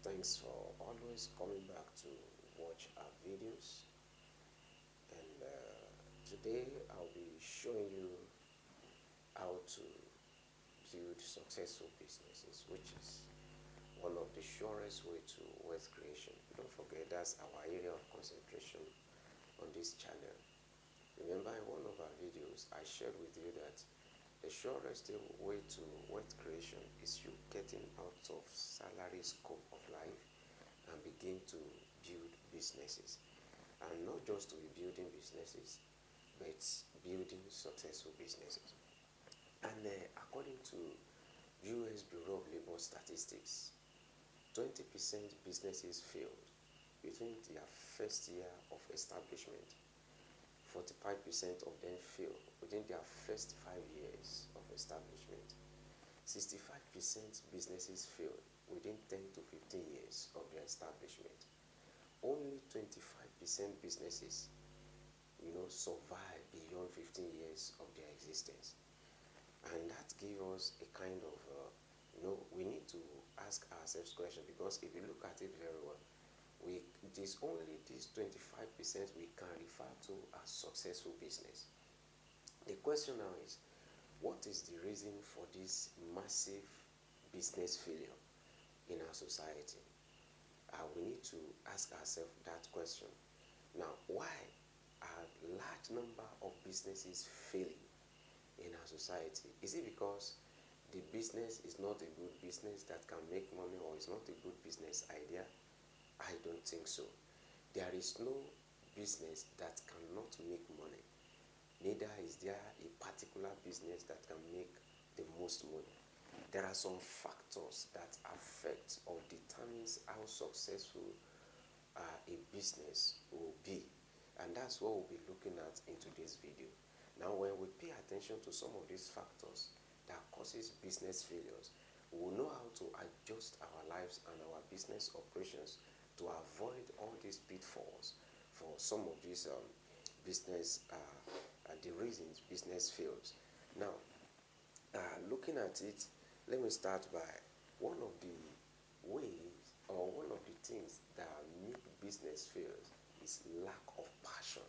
Thanks for always coming back to watch our videos. And today I'll be showing you how to build successful businesses, which is one of the surest way to wealth creation. Don't forget that's our area of concentration on this channel. Remember, in one of our videos, I shared with you that the surest way to wealth creation is you getting out of salary scope of life and begin to build businesses. And not just to be building businesses, but building successful businesses. And according to US Bureau of Labor Statistics, 20% businesses failed within their first year of establishment. 45% of them failed within their first 5 years of establishment. 65% businesses failed within 10 to 15 years of their establishment. Only 25% businesses, survive beyond 15 years of their existence. And that gives us a kind of, we need to ask ourselves questions, because if you look at it very well, it is only this 25% we can refer to as successful business. The question now is, what is the reason for this massive business failure in our society? We need to ask ourselves that question. Now, why are large number of businesses failing in our society? Is it because the business is not a good business that can make money, or is not a good business idea? I don't think so. There is no business that cannot make money. Neither is there a particular business that can make the most money. There are some factors that affect or determines how successful a business will be. And that's what we'll be looking at in today's video. Now, when we pay attention to some of these factors that causes business failures, we will know how to adjust our lives and our business operations to avoid all these pitfalls for some of these the reasons business fails. Now, looking at it, let me start by one of the ways, or one of the things that make business fails is lack of passion.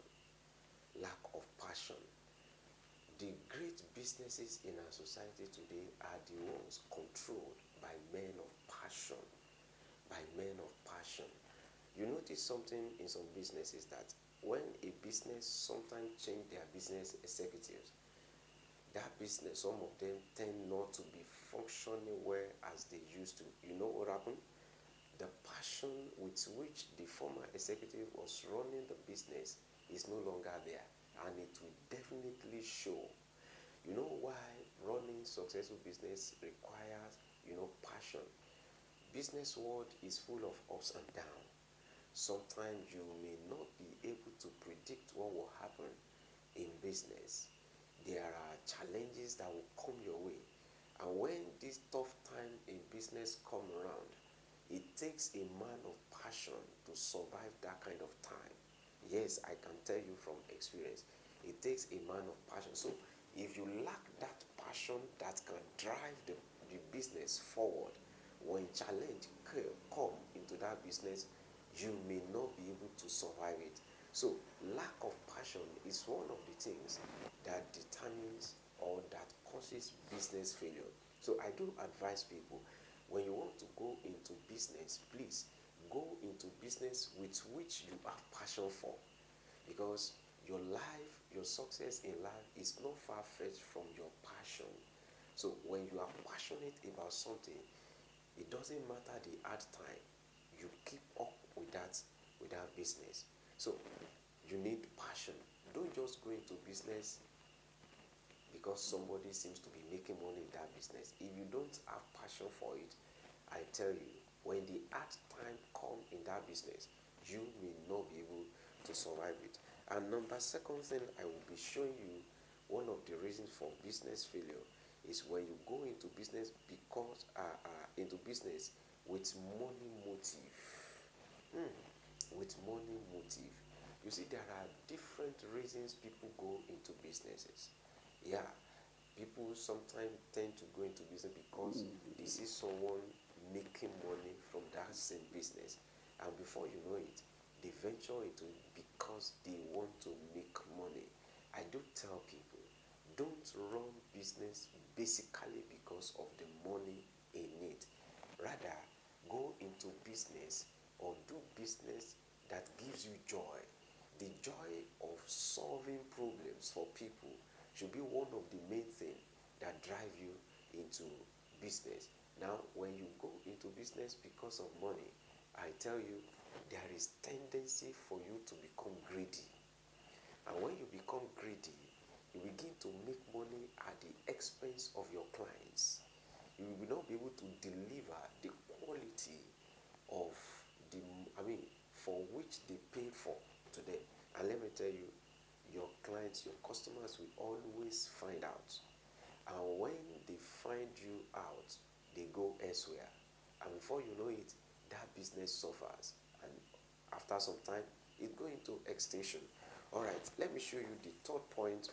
Lack of passion. The great businesses in our society today are the ones controlled by men of passion. By men of passion. You notice something in some businesses, that when a business sometimes change their business executives, that business, some of them tend not to be functioning well as they used to. You know what happened? The passion with which the former executive was running the business is no longer there, and it will definitely show. You know why running successful business requires, passion? Business world is full of ups and downs. Sometimes you may not be able to predict what will happen in business. There are challenges that will come your way. And when this tough time in business come around, it takes a man of passion to survive that kind of time. Yes, I can tell you from experience, it takes a man of passion. So if you lack that passion that can drive the business forward, when challenge come into that business, you may not be able to survive it. So lack of passion is one of the things that determines or that causes business failure. So I do advise people, when you want to go into business, please go into business with which you have passion for, because your life, your success in life is not far-fetched from your passion. So when you are passionate about something, it doesn't matter the hard time, you keep up with that business. So you need passion. Don't just go into business because somebody seems to be making money in that business. If you don't have passion for it, I tell you, when the hard time comes in that business, you may not be able to survive it. And second thing I will be showing you, one of the reasons for business failure is when you go into business because into business with money motive. With money motive. You see, there are different reasons people go into businesses. Yeah, people sometimes tend to go into business because they see someone making money from that same business. And before you know it, they venture into it because they want to make money. I do tell people, don't run business basically because of the money in it. Rather, go into business or do business that gives you joy. The joy of solving problems for people should be one of the main things that drive you into business. Now, when you go into business because of money, I tell you, there is tendency for you to become greedy. And when you become greedy, you begin to make money at the expense of your clients. You will not be able to deliver the quality of the, I mean, for which they paid for to them. And let me tell you, your clients, your customers will always find out. And when they find you out, they go elsewhere. And before you know it, that business suffers. And after some time, it goes into extinction. All right, let me show you the third point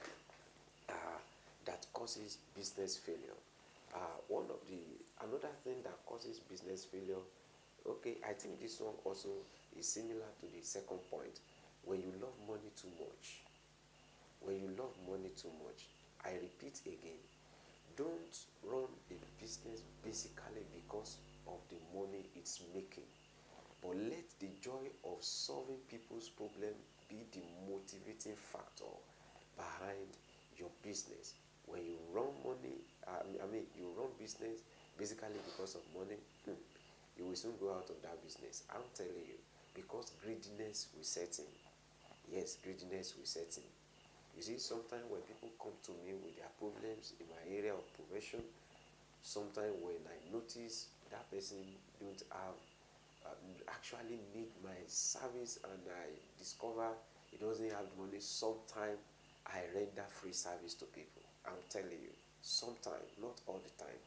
uh, that causes business failure. One of the another thing that causes business failure. Okay, I think this one also is similar to the second point. When you love money too much, when you love money too much, I repeat again, don't run a business basically because of the money it's making, but let the joy of solving people's problem be the motivating factor behind your business. When you run money, you run business basically because of money, you will soon go out of that business. I'm telling you, because greediness will set in. Yes, greediness will set in. You see, sometimes when people come to me with their problems in my area of profession, sometimes when I notice that person don't have actually need my service and I discover he doesn't have the money, sometimes I render free service to people. I'm telling you, sometimes, not all the time,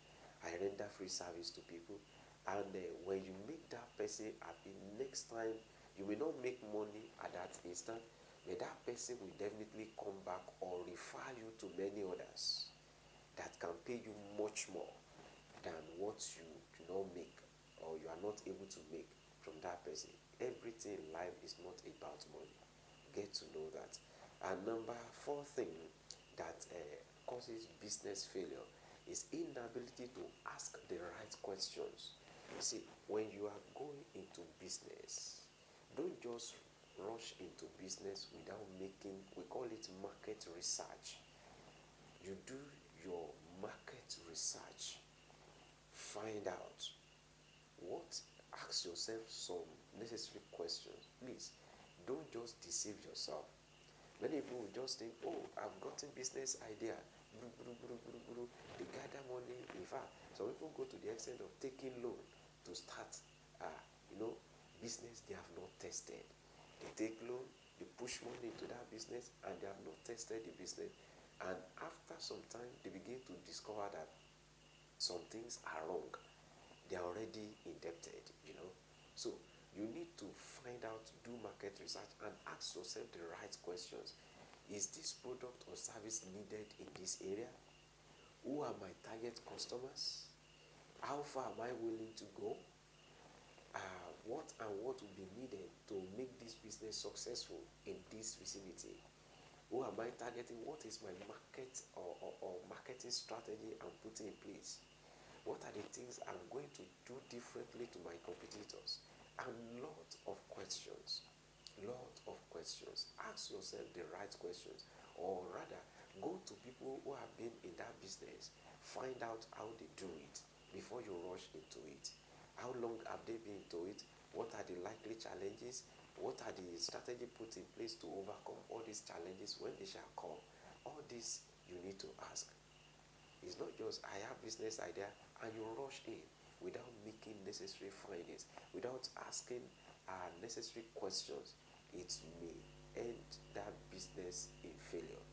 I render free service to people. And when you make that person happy, next time you may not make money at that instant, but that person will definitely come back or refer you to many others that can pay you much more than what you do not make or you are not able to make from that person. Everything in life is not about money. Get to know that. And number four thing that causes business failure is inability to ask the right questions. You see, when you are going into business, don't just rush into business without making, we call it market research. You do your market research, find out what, ask yourself some necessary questions. Please, don't just deceive yourself. Many people will just think, oh, I've gotten business idea. They gather money. In fact, some people go to the extent of taking loan to start, business they have not tested. They take loan, they push money into that business, and they have not tested the business. And after some time, they begin to discover that some things are wrong. They are already indebted. So you need to find out, do market research, and ask yourself the right questions. Is this product or service needed in this area? Who are my target customers? How far am I willing to go? What will be needed to make this business successful in this vicinity? Who am I targeting? What is my market or marketing strategy I'm putting in place? What are the things I'm going to do differently to my competitors? And lot of questions. Lot of questions. Ask yourself the right questions. Or rather, go to people who have been in that business. Find out how they do it before you rush into it. How long have they been into it? What are the likely challenges? What are the strategy put in place to overcome all these challenges when they shall come? All this you need to ask. It's not just I have business idea and you rush in without making necessary findings, without asking necessary questions. It may end that business in failure.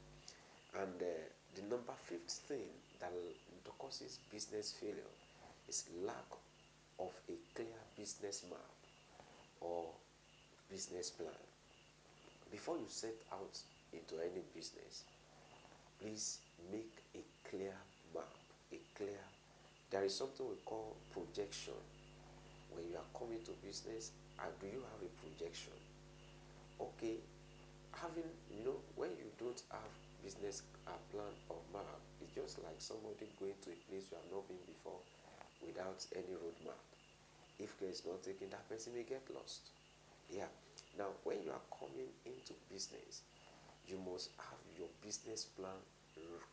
And the number fifth thing that causes business failure is lack of a clear business map or business plan. Before you set out into any business, please make a clear map, a clear, there is something we call projection. when you are coming to business, do you have a projection? Okay, having, when you don't have business plan or map, it's just like somebody going to a place you have not been before without any roadmap. If care is not taken, that person may get lost. Yeah. Now, when you are coming into business, you must have your business plan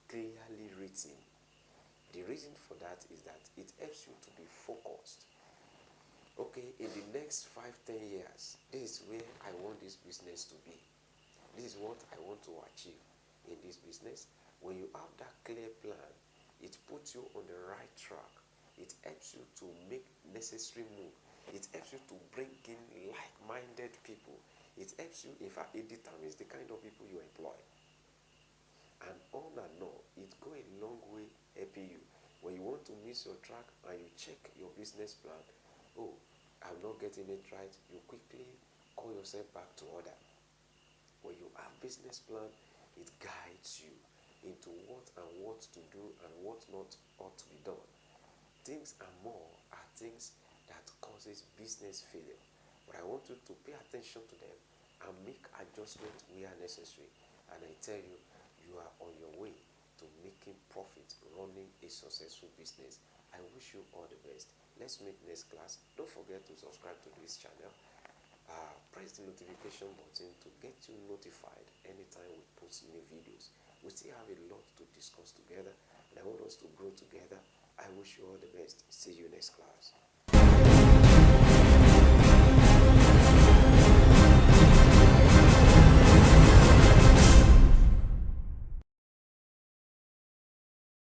clearly written. The reason for that is that it helps you to be focused. Okay, in the next 5-10 years, this is where I want this business to be. This is what I want to achieve in this business. When you have that clear plan, it puts you on the right track. It helps you to make necessary move. It helps you to bring in like-minded people. It helps you, in fact, it determines the kind of people you employ. And on and on, it goes a long way helping you. When you want to miss your track and you check your business plan, oh, I'm not getting it right, you quickly call yourself back to order. When you have business plan, it guides you into what to do and what not ought to be done. Things and more are things that causes business failure. But I want you to pay attention to them and make adjustments where necessary. And I tell you, you are on your way to making profit running a successful business. I wish you all the best. Let's meet next class. Don't forget to subscribe to this channel. Press the notification button to get you notified anytime we post new videos. We still have a lot to discuss together, and I want us to grow together. I wish you all the best. See you next class.